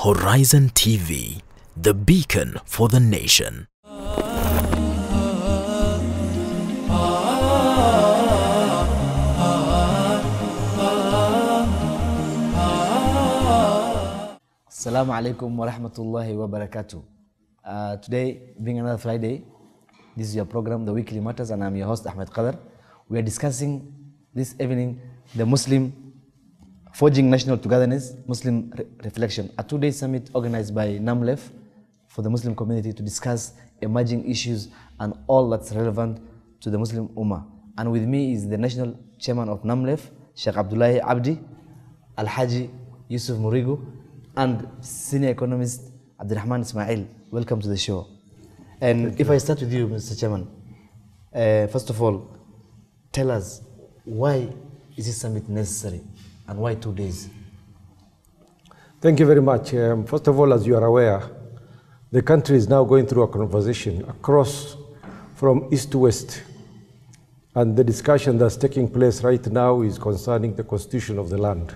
Horizon TV, the beacon for the nation. Assalamu alaikum wa rahmatullahi wa barakatuh. Today, being another Friday, this is your program, The Weekly Matters, and I'm your host, AhmedKadar. We are discussing this evening the Muslim Forging National Togetherness, Muslim Reflection, a two-day summit organized by NAMLEF for the Muslim community to discuss emerging issues and all that's relevant to the Muslim Ummah. And with me is the National Chairman of NAMLEF, Sheikh Abdulahi, Abdi, Hajj, Yusuf, Murigu, and Senior Economist Abdirahman Ismail. Welcome to the show. And if I start with you, Mr. Chairman, first of all, tell us, why is this summit necessary and why 2 days? Thank you very much. First of all, as you are aware, the country is now going through a conversation across from east to west. And the discussion that's taking place right now is concerning the constitution of the land.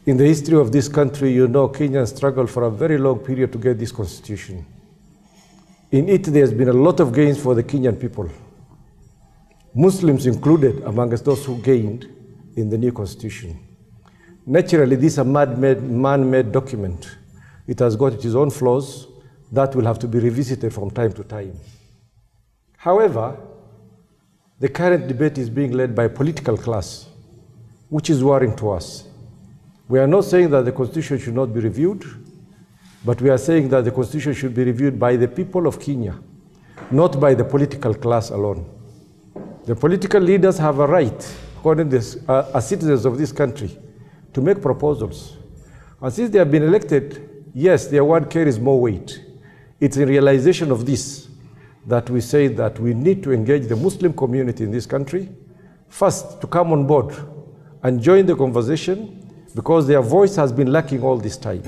In the history of this country, you know, Kenyans struggled for a very long period to get this constitution. In it, there's been a lot of gains for the Kenyan people, Muslims included amongst those who gained in the new constitution. Naturally, this is a man-made document. It has got its own flaws that will have to be revisited from time to time. However, the current debate is being led by a political class, which is worrying to us. We are not saying that the constitution should not be reviewed, but we are saying that the constitution should be reviewed by the people of Kenya, not by the political class alone. The political leaders have a right, according to this, as citizens of this country, to make proposals. And since they have been elected, yes, their word carries more weight. It's in realization of this that we say that we need to engage the Muslim community in this country, first to come on board and join the conversation, because their voice has been lacking all this time.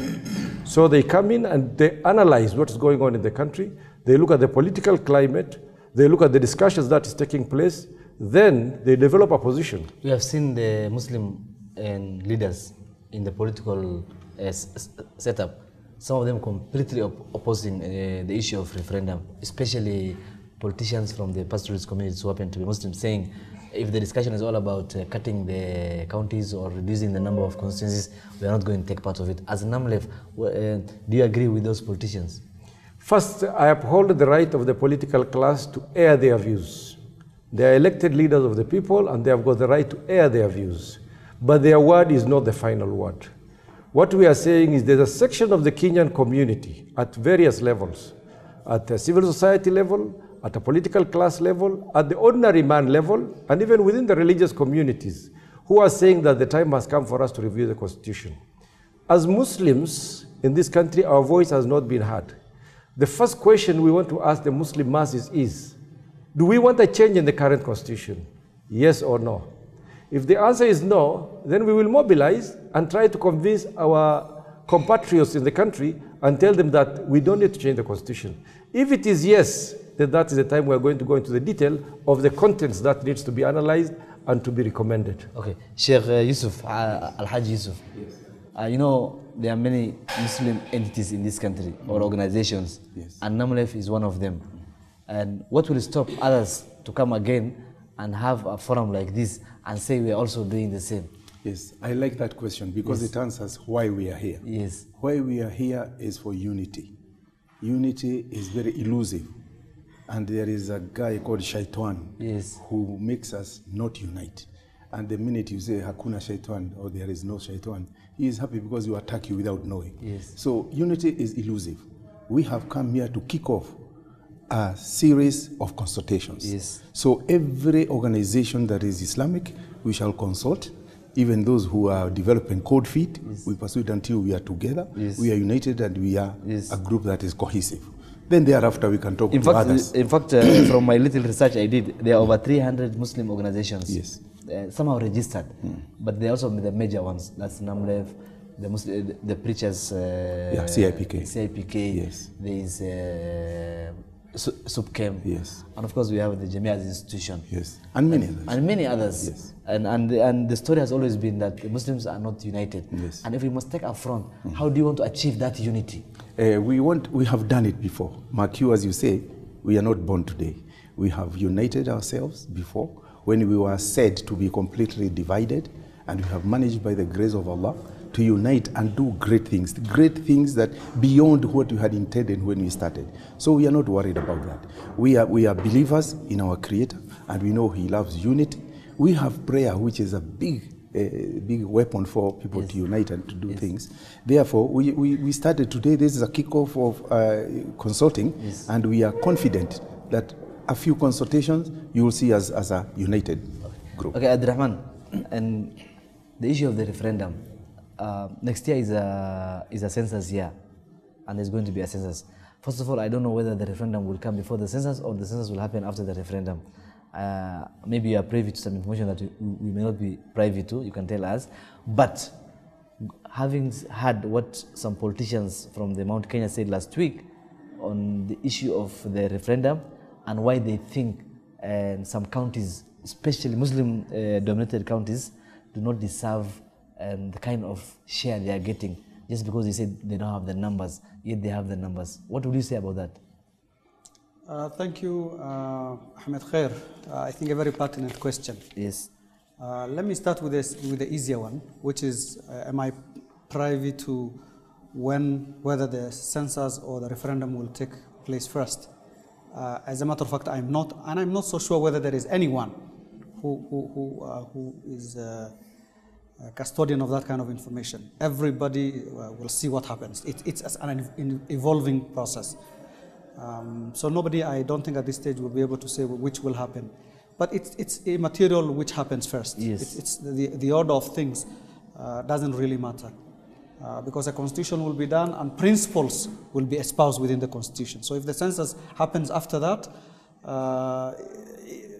So they come in and they analyze what's going on in the country. They look at the political climate. They look at the discussions that is taking place. Then they develop a position. We have seen the Muslim leaders in the political setup, some of them completely opposing the issue of referendum, especially politicians from the pastoralist communities who happen to be Muslim, saying if the discussion is all about cutting the counties or reducing the number of constituencies, we are not going to take part of it. As a NAMLEF, do you agree with those politicians? First, I uphold the right of the political class to air their views. They are elected leaders of the people and they have got the right to air their views. But their word is not the final word. What we are saying is there's a section of the Kenyan community at various levels, at the civil society level, at a political class level, at the ordinary man level, and even within the religious communities, who are saying that the time has come for us to review the constitution. As Muslims in this country, our voice has not been heard. The first question we want to ask the Muslim masses is, do we want a change in the current constitution? Yes or no? If the answer is no, then we will mobilize and try to convince our compatriots in the country and tell them that we don't need to change the constitution. If it is yes, then that is the time we are going to go into the detail of the contents that needs to be analyzed and to be recommended. Okay, Sheikh Yusuf, Al-Hajj Yusuf. Yes. You know, there are many Muslim entities in this country or organizations, yes, and NAMLEF is one of them. And what will stop others to come again and have a forum like this and say we are also doing the same? Yes, I like that question because yes, it answers why we are here. Yes. Why we are here is for unity. Unity is very elusive. And there is a guy called Shaitan, yes, who makes us not unite. And the minute you say Hakuna Shaitan or there is no Shaitan, he is happy because you attack you without knowing. Yes. So unity is elusive. We have come here to kick off a series of consultations. Yes. So every organization that is Islamic, we shall consult. Even those who are developing code feet, yes, we pursue it until we are together. Yes. We are united and we are, yes, a group that is cohesive. Then thereafter we can talk to others. In fact, from my little research I did, there are over 300 Muslim organizations. Yes. Somehow registered, but they are also the major ones. That's NAMLEF, the preachers. CIPK. CIPK. Yes. There is SUP came. Yes. And of course we have the Jamia as an institution. Yes. And many others. And many others. Yes. And the story has always been that the Muslims are not united. Yes. And if we must take up front, how do you want to achieve that unity? We have done it before. Mark, you, as you say, we are not born today. We have united ourselves before when we were said to be completely divided, and we have managed by the grace of Allah to unite and do great things that beyond what we had intended when we started. So we are not worried about that. We are believers in our Creator, and we know He loves unity. We have prayer, which is a big weapon for people to unite and to do things. Therefore, we started today. This is a kickoff of consulting, and we are confident that a few consultations, you will see us as a united group. Okay, Abdirahman, and the issue of the referendum. Next year is a census year, and there's going to be a census. First of all, I don't know whether the referendum will come before the census or the census will happen after the referendum. Maybe you are privy to some information that we may not be privy to, you can tell us. But having heard what some politicians from the Mount Kenya said last week on the issue of the referendum and why they think some counties, especially Muslim-dominated counties, do not deserve the kind of share they are getting just because they said they don't have the numbers, yet they have the numbers. What would you say about that? Thank you, AhmedKadar. I think a very pertinent question. Yes. Let me start with the easier one, which is, am I privy to whether the census or the referendum will take place first? As a matter of fact, I'm not, and I'm not so sure whether there is anyone who is a custodian of that kind of information. Everybody will see what happens. It's an evolving process. So nobody, I don't think at this stage, will be able to say which will happen. But it's immaterial which happens first. Yes. It's the order of things doesn't really matter. Because a constitution will be done and principles will be espoused within the constitution. So if the census happens after that,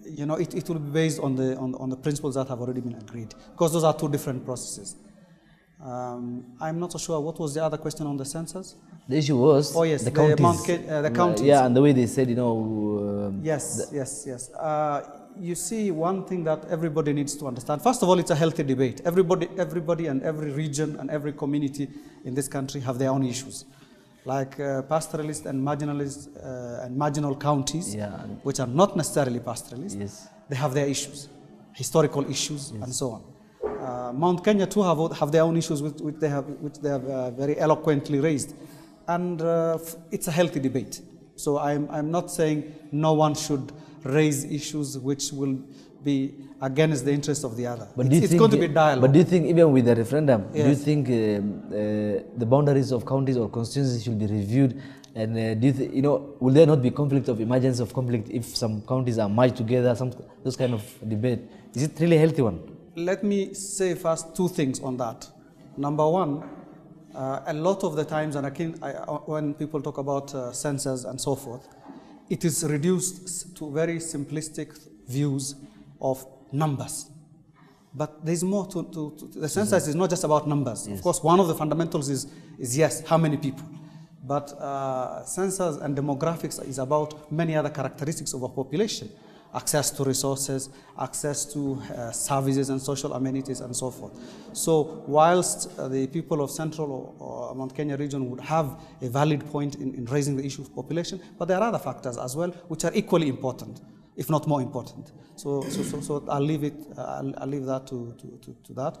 it will be based on the principles that have already been agreed, because those are two different processes. I'm not so sure. What was the other question on the census? The issue was the counties. The counties. Yeah, and the way they said, Yes. You see, one thing that everybody needs to understand. First of all, it's a healthy debate. Everybody and every region and every community in this country have their own issues. Like pastoralist and marginalist and marginal counties, which are not necessarily pastoralist, they have their issues, historical issues, and so on. Mount Kenya too have their own issues which they have very eloquently raised, and it's a healthy debate. So I'm not saying no one should raise issues which will be against the interest of the other. But it's going to be dialogue. But do you think even with the referendum, do you think the boundaries of counties or constituencies should be reviewed? And do you will there not be emergence of conflict if some counties are merged together? Those kind of debate. Is it really a healthy one? Let me say first two things on that. Number one, a lot of the times, and when people talk about census and so forth, it is reduced to very simplistic views of numbers. But there's more to the census is not just about numbers. Of course, one of the fundamentals is yes, how many people. But census and demographics is about many other characteristics of a population. Access to resources, access to services and social amenities and so forth. So whilst the people of Central or Mount Kenya region would have a valid point in raising the issue of population, but there are other factors as well which are equally important, if not more important. So I'll leave that to that.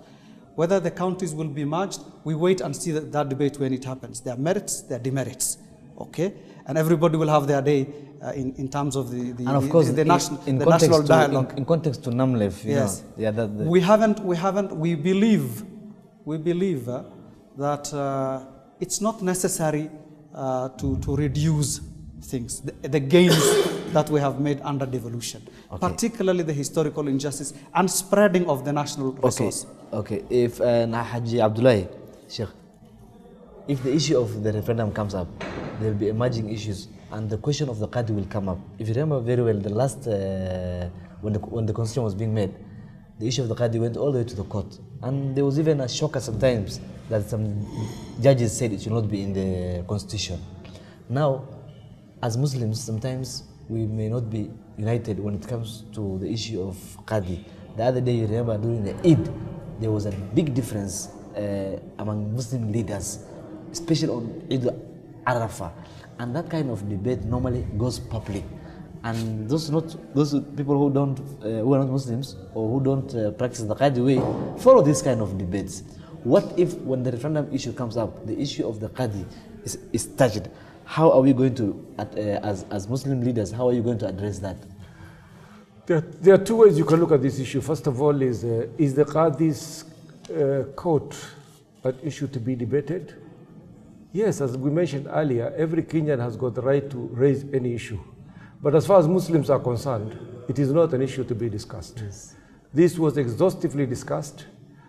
Whether the counties will be merged, we wait and see that debate when it happens. There are merits, there are demerits, okay? And everybody will have their day in terms of the national dialogue. In context to NAMLEF, yes. We believe that it's not necessary to reduce things, the gains that we have made under devolution, particularly the historical injustice and spreading of the national resource. Okay, if Hajj Abdulahi, Sheikh, if the issue of the referendum comes up, there will be emerging issues, and the question of the Qadi will come up. If you remember very well, the last when the constitution was being made, the issue of the Qadi went all the way to the court, and there was even a shocker sometimes that some judges said it should not be in the constitution. Now, as Muslims, sometimes we may not be united when it comes to the issue of Qadi. The other day, you remember during the Eid, there was a big difference among Muslim leaders, especially on Eid al-Arafah. And that kind of debate normally goes public. And those people who are not Muslims or who don't practice the Qadi way follow this kind of debates. What if when the referendum issue comes up, the issue of the Qadi is touched? How are we going to, as Muslim leaders, how are you going to address that? There are two ways you can look at this issue. First of all, is the Qadi's court an issue to be debated? Yes, as we mentioned earlier, every Kenyan has got the right to raise any issue. But as far as Muslims are concerned, it is not an issue to be discussed. Yes. This was exhaustively discussed.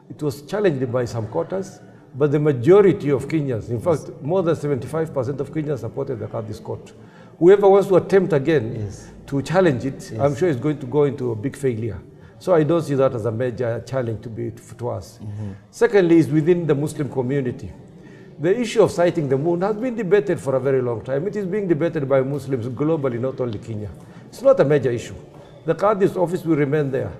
It was challenged by some quarters, but the majority of Kenyans, in fact, more than 75% of Kenyans supported the Qadi's court. Whoever wants to attempt again to challenge it, I'm sure is going to go into a big failure. So I don't see that as a major challenge to us. Secondly, is within the Muslim community. The issue of sighting the moon has been debated for a very long time. It is being debated by Muslims globally, not only Kenya. It's not a major issue. The Qadi's office will remain there.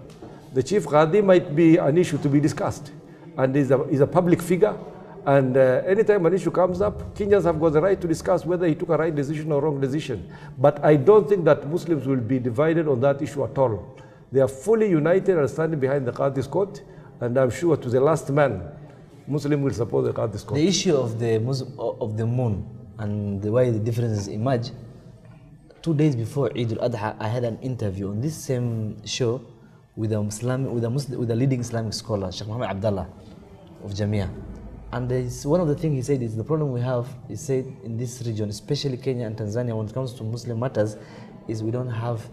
The chief Qadi might be an issue to be discussed, and is a public figure. And anytime an issue comes up, Kenyans have got the right to discuss whether he took a right decision or wrong decision. But I don't think that Muslims will be divided on that issue at all. They are fully united and standing behind the Qadi's court, and I'm sure to the last man, Muslim will support the Qadi's court. The issue of the moon and the way the differences emerge. 2 days before Eid al-Adha, I had an interview on this same show with a leading Islamic scholar, Sheikh Abdulahi of Jamia. And one of the things he said is the problem we have, he said, in this region, especially Kenya and Tanzania, when it comes to Muslim matters, is we don't have,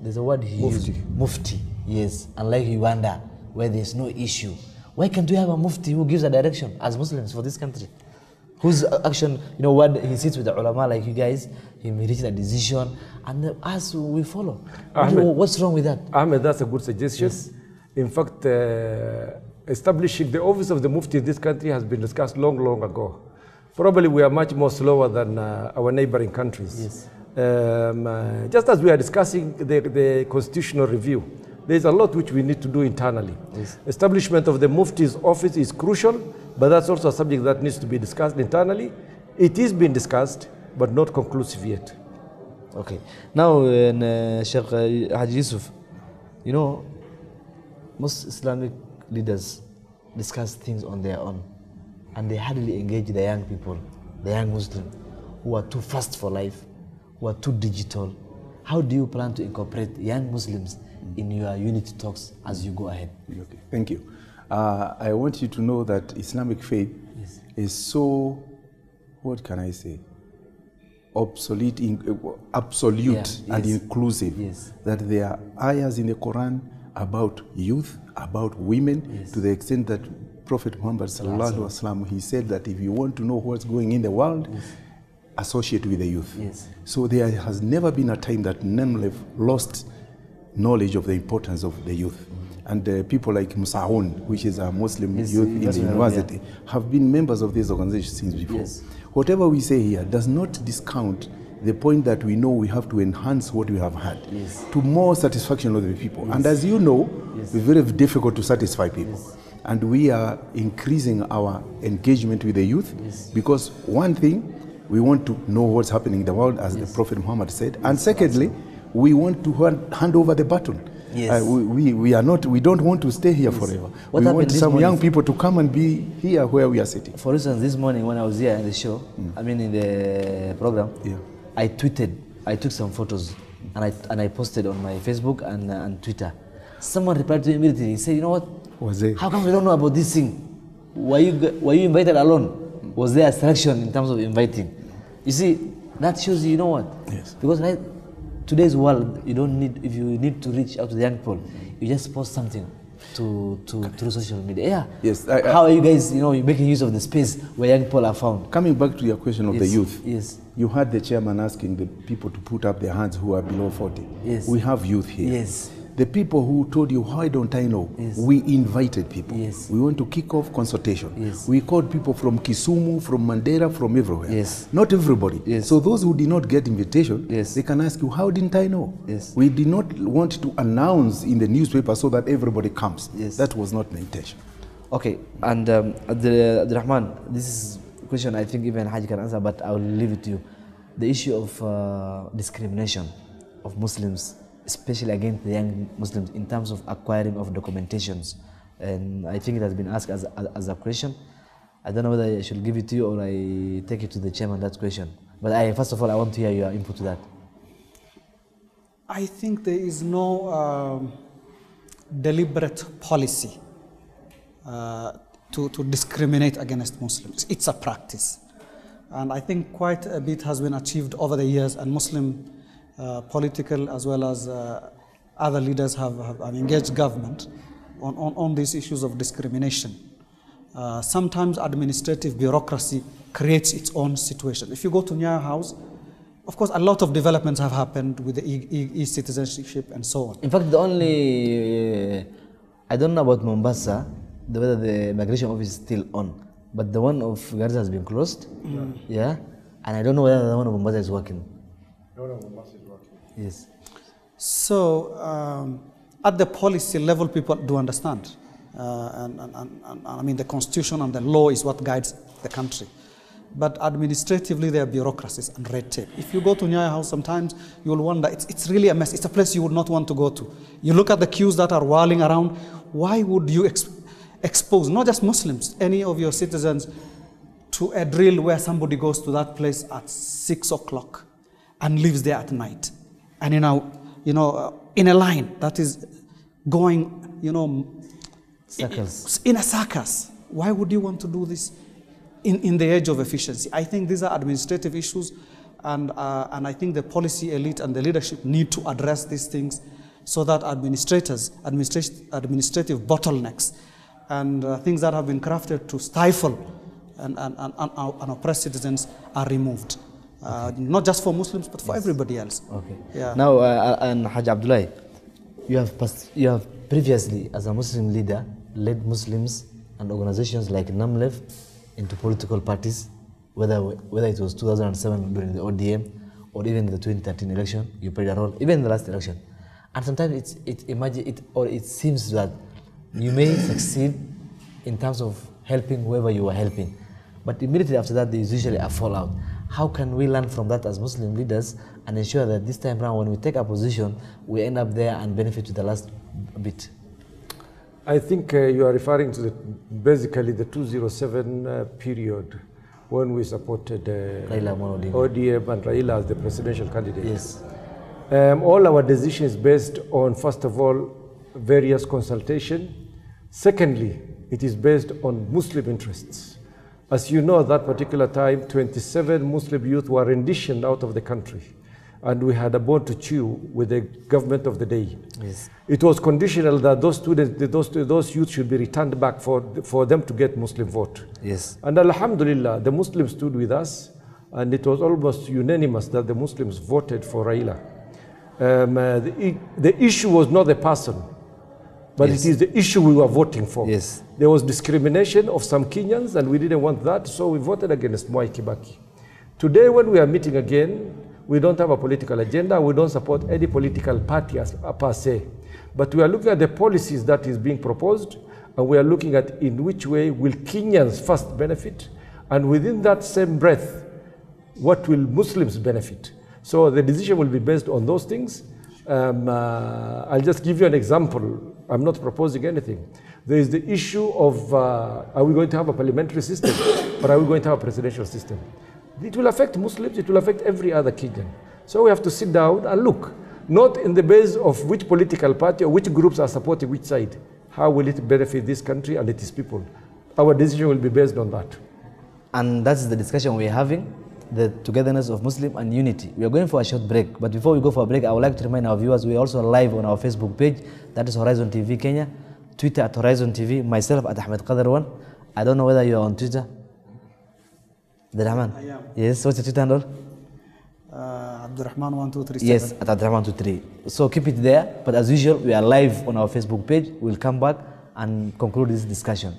there's a word he used, Mufti, yes, unlike Uganda, where there's no issue. Why can't we have a Mufti who gives a direction as Muslims for this country? Whose action, what he sits with the ulama like you guys, he reaches a decision, and us, we follow. Ahmed, what's wrong with that? Ahmed, that's a good suggestion. Yes. In fact, establishing the office of the Mufti in this country has been discussed long, long ago. Probably we are much more slower than our neighboring countries. Yes. Just as we are discussing the constitutional review, there is a lot which we need to do internally. Yes. Establishment of the Mufti's office is crucial, but that's also a subject that needs to be discussed internally. It is being discussed, but not conclusive yet. Okay. Now, Sheikh Hajj Yusuf, most Islamic leaders discuss things on their own, and they hardly engage the young people, the young Muslims, who are too fast for life, who are too digital. How do you plan to incorporate young Muslims in your unity talks as you go ahead? Okay, thank you. I want you to know that Islamic faith is so, what can I say, absolute and inclusive, that there are ayahs in the Quran about youth, about women, to the extent that Prophet Muhammad sallallahu alaihi wasallam, he said that if you want to know what's going in the world, associate with the youth. So there has never been a time that NAMLEF lost knowledge of the importance of the youth. And people like Musaun, which is a Muslim youth in the university, have been members of this organization since before. Whatever we say here does not discount the point that we know we have to enhance what we have had to more satisfaction of the people. And as you know, it's very difficult to satisfy people. And we are increasing our engagement with the youth because one thing, we want to know what's happening in the world, as the Prophet Muhammad said. And secondly, we want to hand over the baton. We don't want to stay here forever. We want some young people to come and be here where we are sitting. For instance, this morning when I was here in the show, in the program, I tweeted, I took some photos and I posted on my Facebook and Twitter. Someone replied to me immediately. He said, you know what? How come we don't know about this thing? Were you invited alone? Was there a selection in terms of inviting? You see, that shows you know what? Because today's world, you don't need, if you need to reach out to the young people, you just post something through social media. How are you guys, you're making use of the space where young people are found? Coming back to your question of the youth, you heard the chairman asking the people to put up their hands who are below 40. We have youth here. The people who told you, why don't I know? Yes. We invited people. Yes. We want to kick off consultation. Yes. We called people from Kisumu, from Mandera, from everywhere. Yes. Not everybody. Yes. So those who did not get invitation, Yes. they can ask you, how didn't I know? Yes. We did not want to announce in the newspaper so that everybody comes. Yes. That was not the intention. Okay, and Abdirahman, this is a question I think even Hajj can answer, but I will leave it to you. The issue of discrimination of Muslims, especially against the young Muslims in terms of acquiring of documentations. And I think it has been asked as a question. I don't know whether I should give it to you or I take it to the chairman, that question. But first of all, I want to hear your input to that. I think there is no deliberate policy to discriminate against Muslims. It's a practice. And I think quite a bit has been achieved over the years, and Muslim political as well as other leaders have engaged government on these issues of discrimination. Sometimes administrative bureaucracy creates its own situation. If you go to Nyayo House, of course, a lot of developments have happened with the e-citizenship and so on. In fact, the only, I don't know about Mombasa, whether the immigration office is still on, but the one of Garissa has been closed. Yeah, and I don't know whether the one of Mombasa is working. No, Mombasa is working. Yes. So at the policy level, people do understand, and I mean the constitution and the law is what guides the country. But administratively, there are bureaucracies and red tape. If you go to Nyayo House, sometimes you will wonder, it's really a mess. It's a place you would not want to go to. You look at the queues that are whirling around. Why would you expose, not just Muslims, any of your citizens to a drill where somebody goes to that place at 6 o'clock and lives there at night? And in a line that is going, Circles. in a circus. Why would you want to do this? In the age of efficiency. I think these are administrative issues, and I think the policy elite and the leadership need to address these things so that administrative bottlenecks and things that have been crafted to stifle and oppress citizens are removed. Not just for Muslims, but for everybody else. Okay. Yeah. Now, and Hajj Abdulahi, you have previously, as a Muslim leader, led Muslims and organizations like NAMLEF into political parties, whether it was 2007 during the ODM or even the 2013 election, you played a role, even in the last election. And sometimes it seems that you may succeed in terms of helping whoever you are helping, but immediately after that there is usually a fallout. How can we learn from that as Muslim leaders and ensure that this time around when we take a position, we end up there and benefit to the last bit? I think you are referring to basically the 2007 period when we supported ODM and Raila as the presidential candidate. Yes. All our decisions based on, first of all, various consultation. Secondly, it is based on Muslim interests. As you know, at that particular time, 27 Muslim youth were renditioned out of the country. And we had a bone to chew with the government of the day. Yes. It was conditional that those students, those youth should be returned back for them to get Muslim vote. Yes. And Alhamdulillah, the Muslims stood with us, and it was almost unanimous that the Muslims voted for Raila. The issue was not the person, but yes. it is the issue we were voting for. Yes. There was discrimination of some Kenyans, and we didn't want that, so we voted against Mwai Kibaki. Today, when we are meeting again, we don't have a political agenda. We don't support any political party per se. But we are looking at the policies that is being proposed, and we are looking at in which way will Kenyans first benefit, and within that same breath, what will Muslims benefit? So the decision will be based on those things. I'll just give you an example. I'm not proposing anything. There is the issue of are we going to have a parliamentary system or are we going to have a presidential system? It will affect Muslims, it will affect every other Kenyan. So we have to sit down and look, not in the base of which political party or which groups are supporting which side. How will it benefit this country and its people? Our decision will be based on that. And that's the discussion we're having, the togetherness of Muslim and unity. We are going for a short break, but before we go for a break, I would like to remind our viewers, we are also live on our Facebook page, that is Horizon TV Kenya, Twitter at Horizon TV, myself at AhmedKadar 1. I don't know whether you are on Twitter. Abdirahman? I am. Yes, what's your Twitter handle? Abdirahman 1237. Yes, at Abdirahman 233. So keep it there. But as usual, we are live on our Facebook page. We'll come back and conclude this discussion.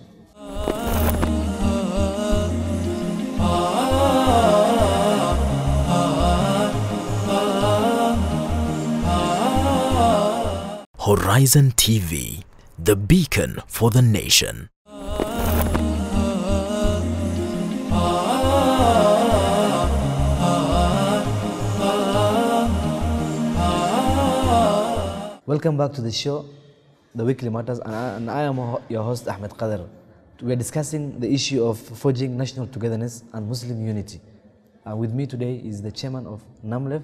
Horizon TV, the beacon for the nation. Welcome back to the show, The Weekly Matters, and I am your host, AhmedKadar. We are discussing the issue of forging national togetherness and Muslim unity. With me today is the chairman of NAMLEF,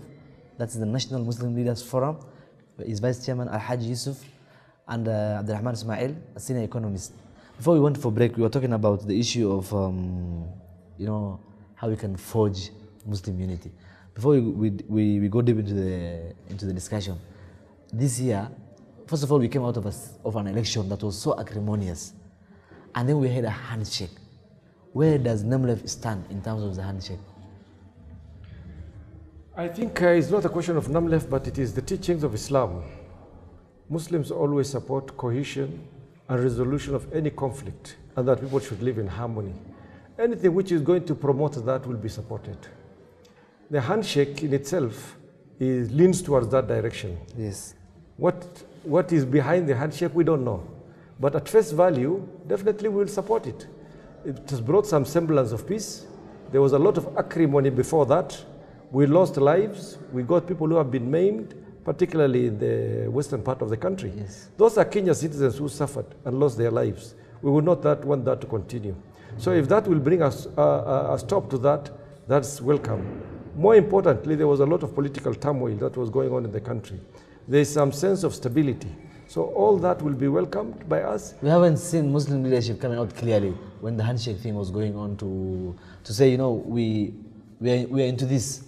that's the National Muslim Leaders Forum, his vice chairman, Hajj Yusuf, and Abdirahman Ismail, a senior economist. Before we went for break, we were talking about the issue of, how we can forge Muslim unity. Before we go deep into the discussion, this year, first of all, we came out of an election that was so acrimonious, and then we had a handshake. Where does NAMLEF stand in terms of the handshake? I think it's not a question of NAMLEF, but it is the teachings of Islam. Muslims always support cohesion and resolution of any conflict, and that people should live in harmony. Anything which is going to promote that will be supported. The handshake in itself leans towards that direction. Yes. What is behind the handshake, we don't know. But at face value, definitely we will support it. It has brought some semblance of peace. There was a lot of acrimony before that. We lost lives. We got people who have been maimed, particularly in the western part of the country. Yes. Those are Kenyan citizens who suffered and lost their lives. We would not want that to continue. So if that will bring us a stop to that, that's welcome. More importantly, there was a lot of political turmoil that was going on in the country. There is some sense of stability. So all that will be welcomed by us. We haven't seen Muslim leadership coming out clearly when the handshake thing was going on to say, we are into this.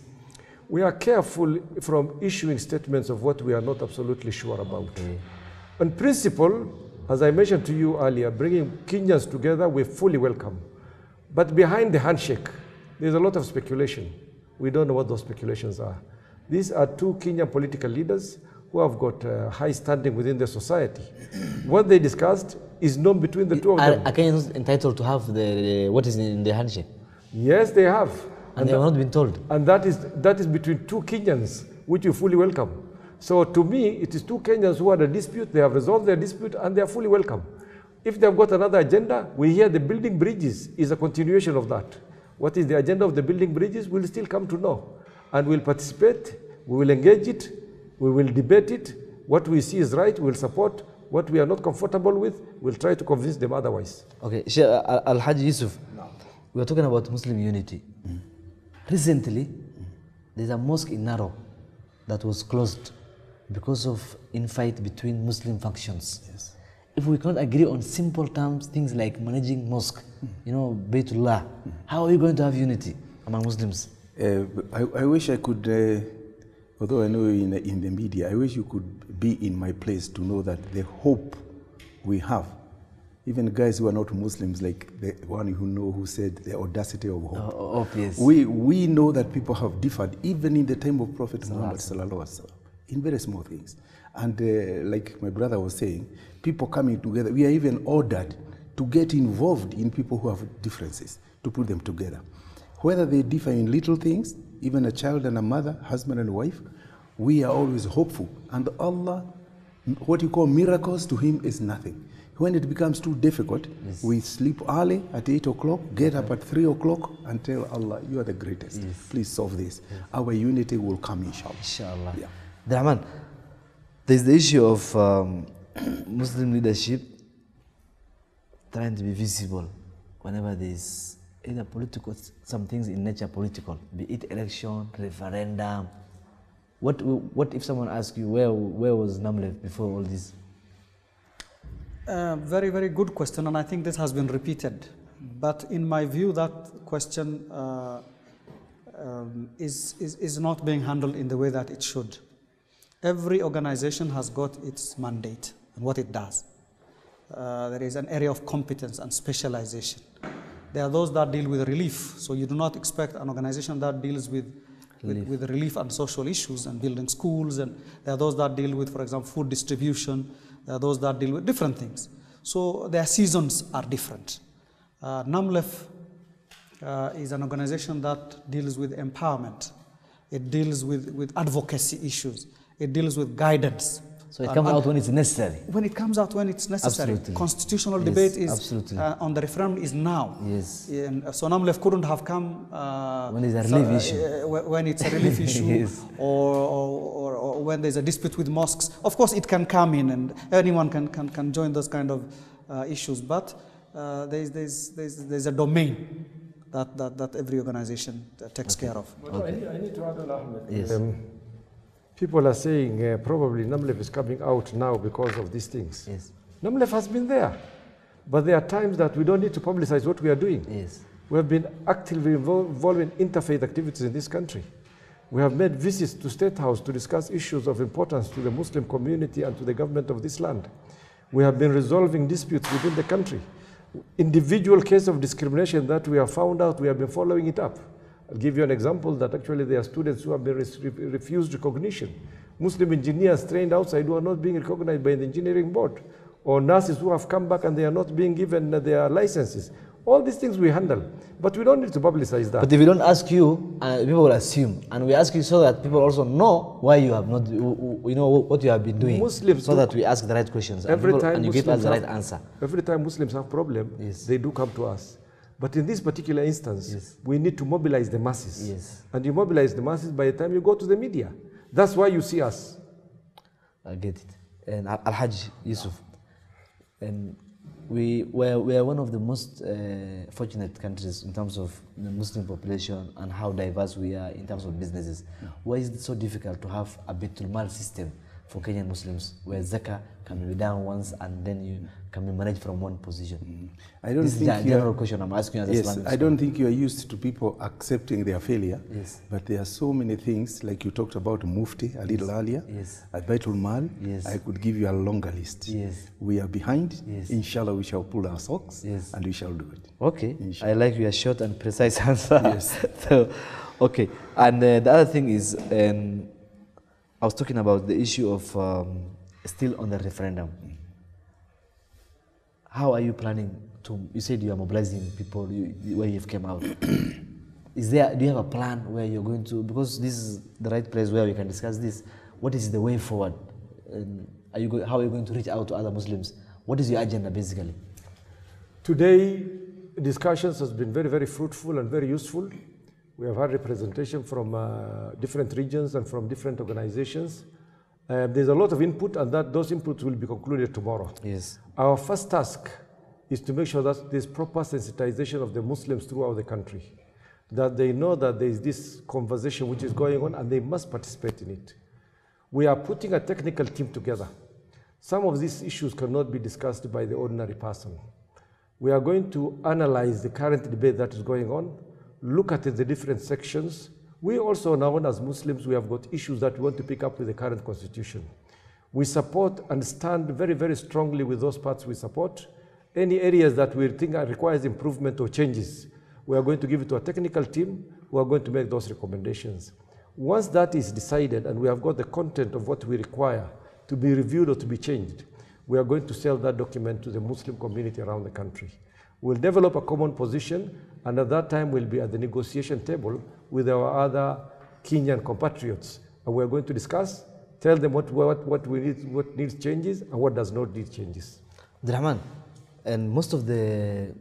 We are careful from issuing statements of what we are not absolutely sure about. Okay. On principle, as I mentioned to you earlier, bringing Kenyans together, we fully welcome. But behind the handshake, there's a lot of speculation. We don't know what those speculations are. These are two Kenyan political leaders who have got high standing within the society. What they discussed is known between the two of them. Are Kenyans entitled to have what is in the handshake? Yes, they have. And they have not been told. And that is between two Kenyans, which you fully welcome. So to me, it is two Kenyans who had a dispute, they have resolved their dispute, and they are fully welcome. If they've got another agenda, we hear the building bridges is a continuation of that. What is the agenda of the building bridges, we'll still come to know. And we'll participate, we will engage it, we will debate it. What we see is right, we'll support. What we are not comfortable with, we'll try to convince them otherwise. Okay, Al-Hajj Yusuf, we are talking about Muslim unity. Recently, there's a mosque in Narok that was closed because of infight between Muslim factions. Yes. If we can't agree on simple terms, things like managing mosque, Baytullah, how are we going to have unity among Muslims? I wish I could, although I know in the media, I wish you could be in my place to know that the hope we have, even guys who are not Muslims, like the one who said the audacity of hope. Oh, yes. We know that people have differed, even in the time of Prophet Muhammad sallallahu alaihi wasallam, in very small things. And like my brother was saying, people coming together, we are even ordered to get involved in people who have differences, to put them together. Whether they differ in little things, even a child and a mother, husband and wife, we are always hopeful. And Allah, what you call miracles, to him is nothing. When it becomes too difficult, yes, we sleep early at 8 o'clock, get up at 3 o'clock and tell Allah, you are the greatest. Yes. Please solve this. Yes. Our unity will come, inshallah. Inshallah. Yeah. Abdirahman, there's the issue of Muslim leadership trying to be visible whenever there's either political, some things in nature political, be it election, referendum. What if someone asks you, where was NAMLEF before all this? Very, very good question, and I think this has been repeated. But in my view, that question is not being handled in the way that it should. Every organization has got its mandate and what it does. There is an area of competence and specialization. There are those that deal with relief, so you do not expect an organization that deals with with relief and social issues and building schools, and there are those that deal with, for example, food distribution. There are those that deal with different things. So their seasons are different. NAMLEF is an organization that deals with empowerment. It deals with advocacy issues. It deals with guidance. So it comes out when it's necessary. When it comes out when it's necessary. Absolutely. Constitutional debate is on the referendum is now. Yes. And so NAMLEF couldn't have come when it's a relief issue. When it's a relief issue, yes. or when there's a dispute with mosques. Of course, it can come in, and anyone can join those kind of issues. But there's a domain that every organization takes care of. Okay. I need to add on, Ahmed. Yes. People are saying probably NAMLEF is coming out now because of these things. Yes. NAMLEF has been there, but there are times that we don't need to publicize what we are doing. Yes. We have been actively involved in interfaith activities in this country. We have made visits to State House to discuss issues of importance to the Muslim community and to the government of this land. We have been resolving disputes within the country. Individual case of discrimination that we have found out, we have been following it up. I'll give you an example that actually there are students who have been refused recognition. Muslim engineers trained outside who are not being recognized by the engineering board, or nurses who have come back and they are not being given their licenses. All these things we handle, but we don't need to publicize that. But if we don't ask you, people will assume, and we ask you so that people also know why you have not, what you have been doing, Muslims so that we ask the right questions and you give us the right answer. Every time Muslims have problem, yes. they do come to us. But in this particular instance, yes. we need to mobilize the masses. Yes. And you mobilize the masses by the time you go to the media. That's why you see us. I get it. And Al-Hajj, Yusuf, and we are one of the most fortunate countries in terms of the Muslim population and how diverse we are in terms of businesses. No. Why is it so difficult to have a Baitul Mal system for Kenyan Muslims, where zakah can be done once and then you can be managed from one position? I don't this think is a general question I'm asking as a Islamic I don't think you are used to people accepting their failure. Yes. But there are so many things, like you talked about Mufti a little earlier. Yes. At Baitul Mal, yes. I could give you a longer list. Yes. We are behind. Yes. Inshallah, we shall pull our socks, yes. and we shall do it. Okay. Inshallah. I like your short and precise answer. Yes. So, okay. And the other thing is, I was talking about the issue of still on the referendum. How are you planning to, you said you are mobilizing people where you've came out. Do you have a plan where you're going to, because this is the right place where we can discuss this, what is the way forward? How are you going to reach out to other Muslims? What is your agenda basically? Today, discussions has been very, very fruitful and very useful. We have had representation from different regions and from different organizations. There's a lot of input, and those inputs will be concluded tomorrow. Yes. Our first task is to make sure that there's proper sensitization of the Muslims throughout the country, that they know that there is this conversation which is going on and they must participate in it. We are putting a technical team together. Some of these issues cannot be discussed by the ordinary person. We are going to analyze the current debate that is going on, look at the different sections. We also now, as Muslims, we have got issues that we want to pick up with the current constitution. We support and stand very, very strongly with those parts we support. Any areas that we think requires improvement or changes, we are going to give it to a technical team who are going to make those recommendations. Once that is decided and we have got the content of what we require to be reviewed or to be changed, we are going to sell that document to the Muslim community around the country. We'll develop a common position, and at that time we'll be at the negotiation table with our other Kenyan compatriots. And we're going to discuss, tell them what we need, what needs changes and what does not need changes. Abdirahman, and most of the,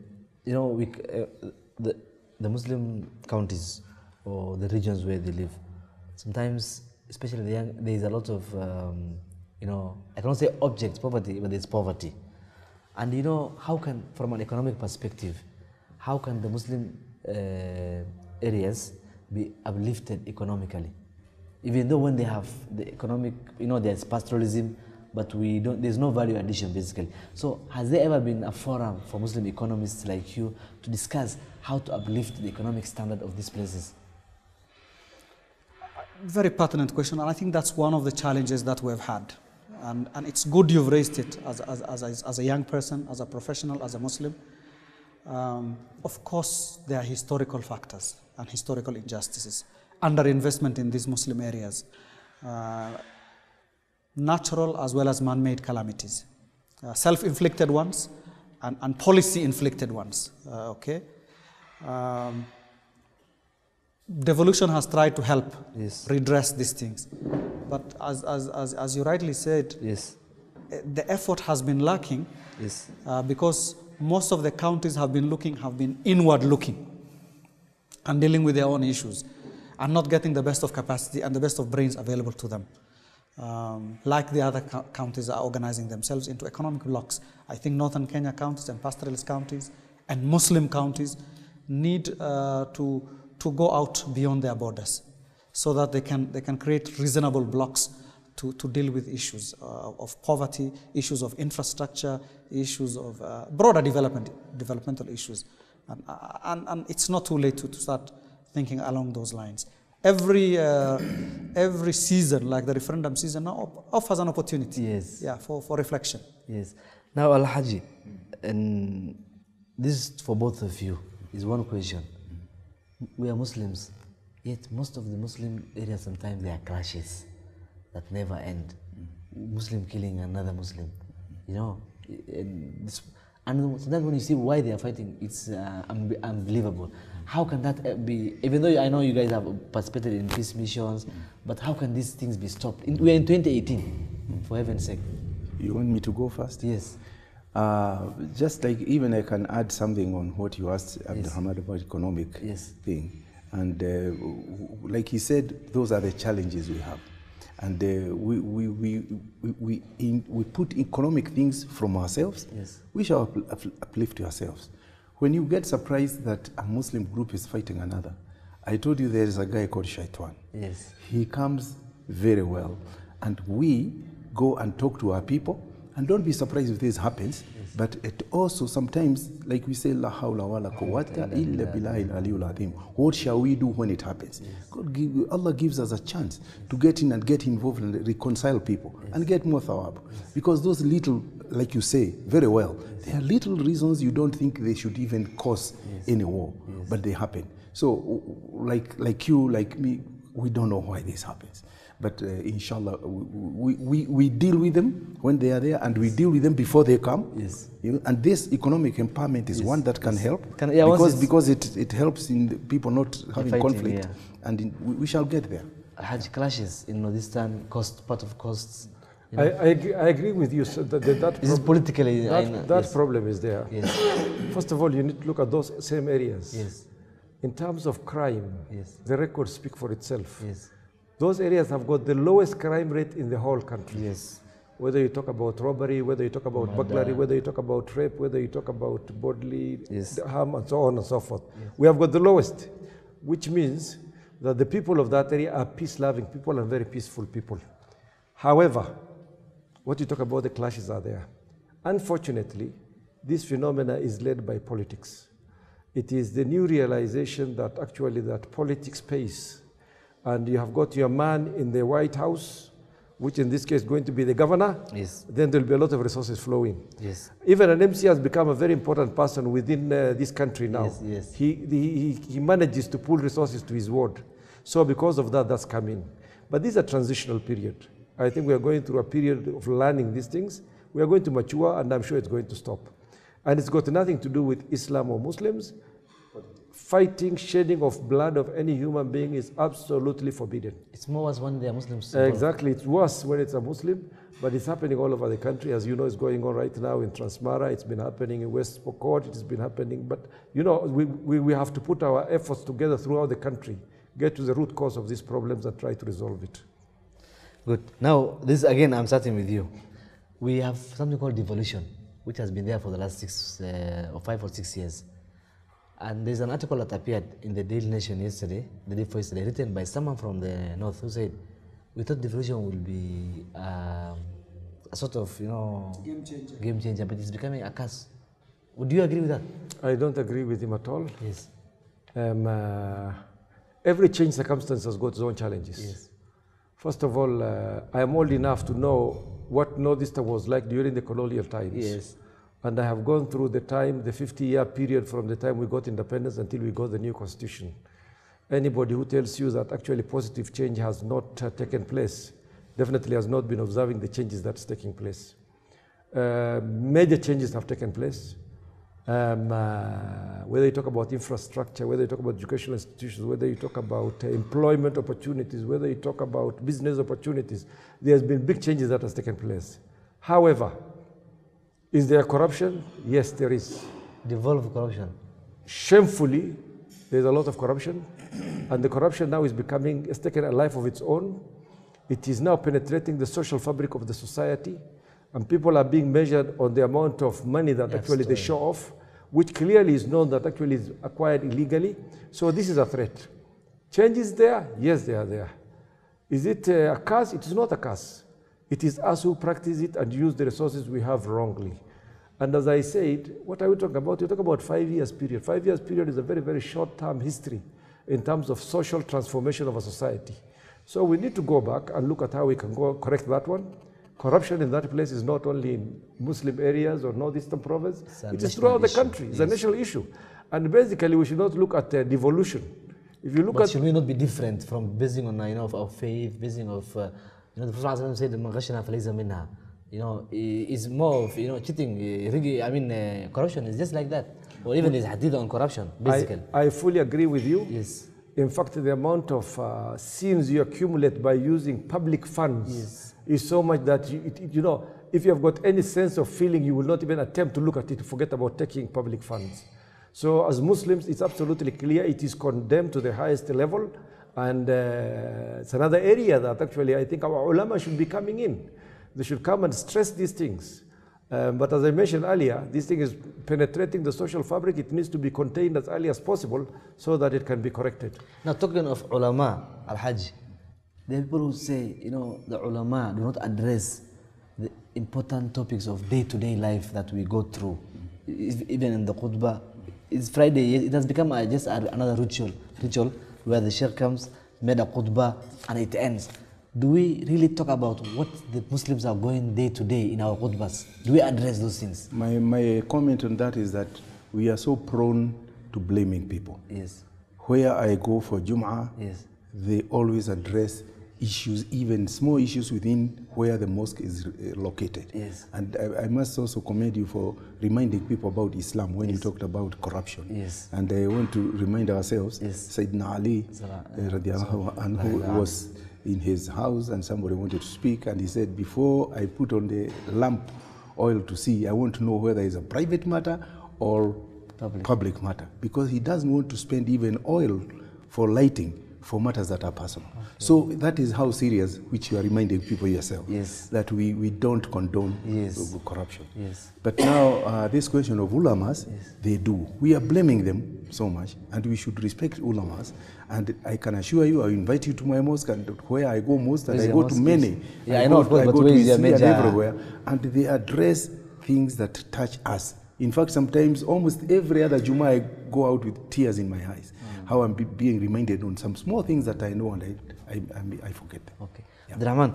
the Muslim counties or the regions where they live, sometimes, especially the young, there is a lot of, I cannot say object poverty, but there's poverty. And how can, from an economic perspective, how can the Muslim areas be uplifted economically? Even though when they have the economic, there's pastoralism, but there's no value addition basically. So has there ever been a forum for Muslim economists like you to discuss how to uplift the economic standard of these places? Very pertinent question, and I think that's one of the challenges that we've had. And it's good you've raised it as a young person, as a professional, as a Muslim. Of course, there are historical factors and historical injustices. underinvestment in these Muslim areas, natural as well as man-made calamities, self-inflicted ones and policy-inflicted ones. Okay. Devolution has tried to help redress these things, but as you rightly said, the effort has been lacking because most of the counties have been inward looking and dealing with their own issues and not getting the best of capacity and the best of brains available to them. Like the other counties are organizing themselves into economic blocks. I think Northern Kenya counties and pastoralist counties and Muslim counties need to go out beyond their borders so that they can create reasonable blocks to deal with issues of poverty, issues of infrastructure, issues of broader developmental issues. And it's not too late to start thinking along those lines. Every season, like the referendum season, now offers an opportunity for reflection. Yes. Now, Al-Haji, and this is for both of you, is one question. We are Muslims, yet most of the Muslim areas sometimes there are clashes that never end. Muslim killing another Muslim, you know. And sometimes when you see why they are fighting, it's unbelievable. How can that be? Even though I know you guys have participated in peace missions, but how can these things be stopped? We are in 2018, for heaven's sake. You want me to go first? Yes. Just like even I can add something on what you asked Abdirahman about economic thing. And like he said, those are the challenges we have. And we put economic things from ourselves. We shall uplift ourselves. When you get surprised that a Muslim group is fighting another, I told you there is a guy called Shaitan. Yes. He comes very well. And we go and talk to our people. And don't be surprised if this happens, but it also sometimes, like we say, La hawla wa la quwwata illa billahil aliyul azim. What shall we do when it happens? Allah gives us a chance to get in and get involved and reconcile people and get more thawab. Because those little, like you say, very well, there are little reasons you don't think they should even cause any war, but they happen. So, like you, like me, we don't know why this happens. But inshallah, we deal with them when they are there, and we deal with them before they come. Yes. You know, and this economic empowerment is one that can help because it helps in the people not having conflict, and we shall get there. Hajj clashes, this time, part of costs. I agree with you. So that is politically that problem is there. Yes. First of all, you need to look at those same areas. Yes. In terms of crime, the records speak for itself. Yes. Those areas have got the lowest crime rate in the whole country. Yes. Whether you talk about robbery, whether you talk about burglary, whether you talk about rape, whether you talk about bodily harm, and so on and so forth. Yes. We have got the lowest, which means that the people of that area are peace-loving people and very peaceful people. However, what you talk about, the clashes are there. Unfortunately, this phenomena is led by politics. It is the new realization that actually that politics pays. And you have got your man in the White House, which in this case is going to be the governor, then there will be a lot of resources flowing. Yes. Even an MC has become a very important person within this country now. Yes. He manages to pull resources to his ward. So because of that, that's coming. But this is a transitional period. I think we are going through a period of learning these things. We are going to mature, and I'm sure it's going to stop. And it's got nothing to do with Islam or Muslims. Fighting, shedding of blood of any human being is absolutely forbidden. It's more worse when they are Muslims. Exactly, it's worse when it's a Muslim, but it's happening all over the country. As you know, it's going on right now in Transmara, it's been happening in West Pokot, it's been happening, but we have to put our efforts together throughout the country, get to the root cause of these problems and try to resolve it. Good. Now, this again, I'm starting with you. We have something called devolution, which has been there for the last 5 or 6 years. And there's an article that appeared in the Daily Nation yesterday, the day before yesterday, written by someone from the north who said, we thought devolution will be a sort of, game changer, but it's becoming a curse. Would you agree with that? I don't agree with him at all. Yes. Every change circumstance has got its own challenges. Yes. First of all, I am old enough to know what Northeastern was like during the colonial times. Yes. And I have gone through the 50-year period from the time we got independence until we got the new constitution. Anybody who tells you that actually positive change has not taken place definitely has not been observing the changes that's taking place. Major changes have taken place. Whether you talk about infrastructure, whether you talk about educational institutions, whether you talk about employment opportunities, whether you talk about business opportunities, there's been big changes that has taken place. However, is there corruption? Yes, there is. Devolve corruption. Shamefully, there's a lot of corruption, and the corruption now is becoming, it's taken a life of its own. It is now penetrating the social fabric of the society, and people are being measured on the amount of money that actually they show off, which clearly is known that actually is acquired illegally. So this is a threat. Change is there? Yes, they are there. Is it a curse? It is not a curse. It is us who practice it and use the resources we have wrongly. And as I said, what are we talking about? We talk about 5 years period. 5 years period is a very, very short-term history in terms of social transformation of a society. So we need to go back and look at how we can go correct that one. Corruption in that place is not only in Muslim areas or northeastern province, it is throughout the country. It's a national issue. And basically we should not look at devolution. If you look but at, should we not be different from basing on of our faith, basing of the Prophet said "Man ghashana falaysa minha." Is more of cheating. Corruption is just like that. Or even there's hadith on corruption. Basically, I fully agree with you. Yes. In fact, the amount of sins you accumulate by using public funds is so much that if you have got any sense of feeling, you will not even attempt to look at it. Forget about taking public funds. So as Muslims, it's absolutely clear it is condemned to the highest level, and it's another area that actually I think our ulama should be coming in. They should come and stress these things. But as I mentioned earlier, this thing is penetrating the social fabric. It needs to be contained as early as possible so that it can be corrected. Now, talking of ulama, al-Hajj, there are people who say, the ulama do not address the important topics of day-to-day life that we go through. Even in the khutbah, it's Friday, it has become just another ritual where the Sheikh comes, made a khutbah, and it ends. Do we really talk about what the Muslims are going day to day in our khutbahs? Do we address those things? My comment on that is that we are so prone to blaming people. Yes. Where I go for Jum'ah, yes, they always address issues, even small issues within where the mosque is located. Yes. And I must also commend you for reminding people about Islam when you talked about corruption. Yes. And I want to remind ourselves, Sayyidina Ali radiallahu anhu was in his house and somebody wanted to speak, and he said, before I put on the lamp oil to see, I want to know whether it's a private matter or public matter, because he doesn't want to spend even oil for lighting for matters that are personal. Okay. So that is how serious, which you are reminding people yourself, that we don't condone corruption. Yes. But now this question of ulamas, they do. We are blaming them so much, and we should respect ulamas. And I can assure you, I invite you to my mosque, and where I go most, and I go to many. Yeah, I know, of course, but I go to Islam and everywhere, and they address things that touch us. In fact, sometimes, almost every other Juma, I go out with tears in my eyes. How I'm being reminded on some small things that I know and I forget them. Okay. Yeah. Abdirahman,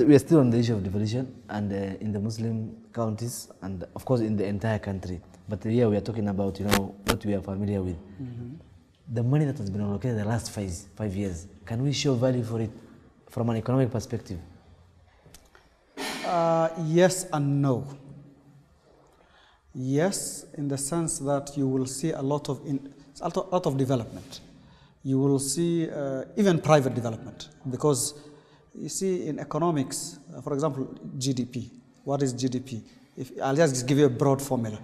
we are still on the issue of devolution, and in the Muslim counties, and of course in the entire country. But here we are talking about, what we are familiar with. The money that has been allocated the last 5 years, can we show value for it from an economic perspective? Yes and no. Yes, in the sense that you will see a lot of development. You will see even private development, because you see in economics, for example, GDP. What is GDP? I'll just give you a broad formula.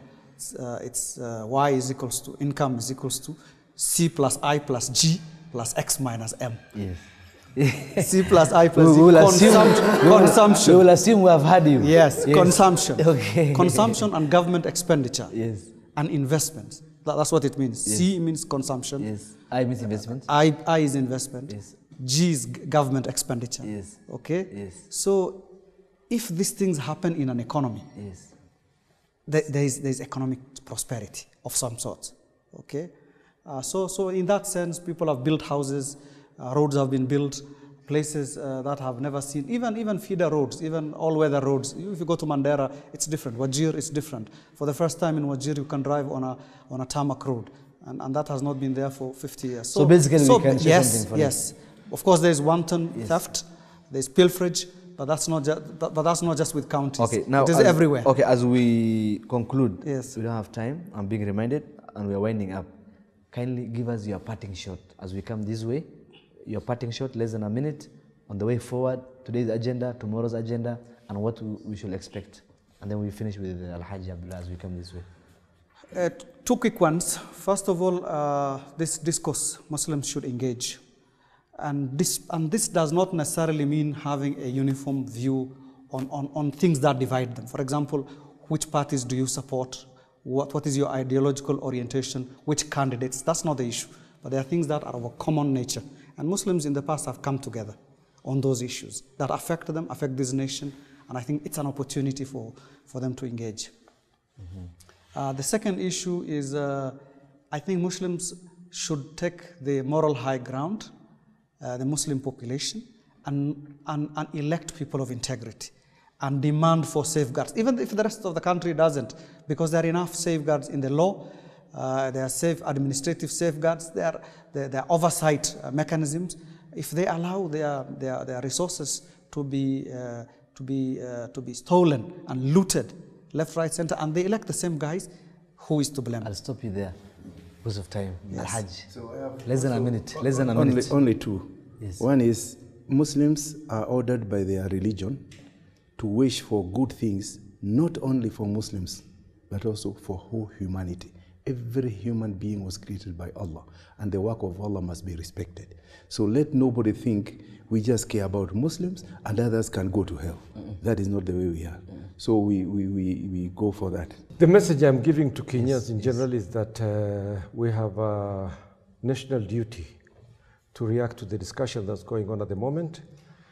It's Y is equals to, income is equals to C plus I plus G plus X minus M. Yes. C plus I plus G. Consumption. We will assume we have had you. Yes, consumption. Okay. Consumption and government expenditure. Yes. And investments. That's what it means. Yes. C means consumption. Yes. I means investment. I is investment. Yes. G is government expenditure. Yes. Okay? Yes. So if these things happen in an economy, yes, there is economic prosperity of some sort. Okay? So in that sense, people have built houses, roads have been built, places that have never seen, even feeder roads, even all-weather roads. If you go to Mandera, it's different. Wajir is different. For the first time in Wajir, you can drive on a tarmac road. And that has not been there for 50 years. So basically we can say yes, something for yes. Of course, there's wanton theft, there's pilferage, but that's not just with counties. Okay, now it is everywhere. Okay, as we conclude, yes, we don't have time. I'm being reminded, and we are winding up. Kindly give us your parting shot as we come this way. Your parting shot, less than a minute, on the way forward, today's agenda, tomorrow's agenda, and what we should expect. And then we finish with Al-Hajj Abdulahi as we come this way. Two quick ones. First of all, this discourse, Muslims should engage. And this does not necessarily mean having a uniform view on things that divide them. For example, which parties do you support? What is your ideological orientation? Which candidates? That's not the issue. But there are things that are of a common nature. And Muslims in the past have come together on those issues that affect them, affect this nation. And I think it's an opportunity for them to engage. Mm-hmm. The second issue is I think Muslims should take the moral high ground, the Muslim population, and elect people of integrity and demand for safeguards, even if the rest of the country doesn't, because there are enough safeguards in the law. There are administrative safeguards. There are oversight mechanisms. If they allow their resources to be stolen and looted, left, right, center, and they elect the same guys, who is to blame? I'll stop you there because of time. Yes. Hajj. So less than a minute. Less than a minute. Only two. Yes. One is Muslims are ordered by their religion to wish for good things, not only for Muslims, but also for whole humanity. Every human being was created by Allah, and the work of Allah must be respected. So let nobody think we just care about Muslims and others can go to hell. That is not the way we are. So we go for that. The message I'm giving to Kenyans in general is that we have a national duty to react to the discussion that's going on at the moment,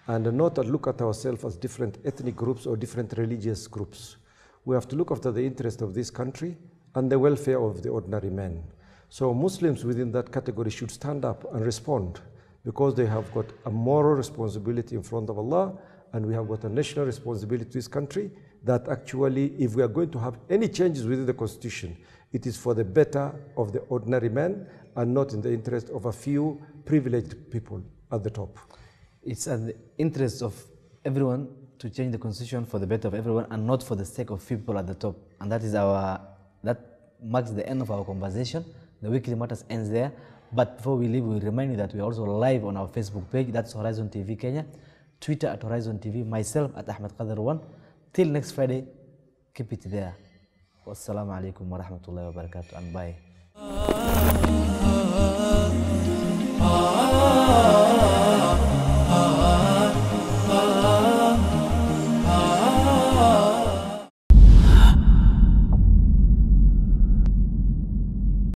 and not to look at ourselves as different ethnic groups or different religious groups. We have to look after the interest of this country and the welfare of the ordinary man. So Muslims within that category should stand up and respond, because they have got a moral responsibility in front of Allah, and we have got a national responsibility to this country, that actually if we are going to have any changes within the constitution, it is for the better of the ordinary man and not in the interest of a few privileged people at the top. It's at the interest of everyone to change the constitution for the better of everyone and not for the sake of people at the top. And that is that marks the end of our conversation. The Weekly Matters ends there. But before we leave, we remind you that we are also live on our Facebook page. That's Horizon TV Kenya. Twitter at Horizon TV. Myself at AhmedKadar 1. Till next Friday, keep it there. Wassalamu alaikum wa rahmatullahi wa barakatuh, and bye.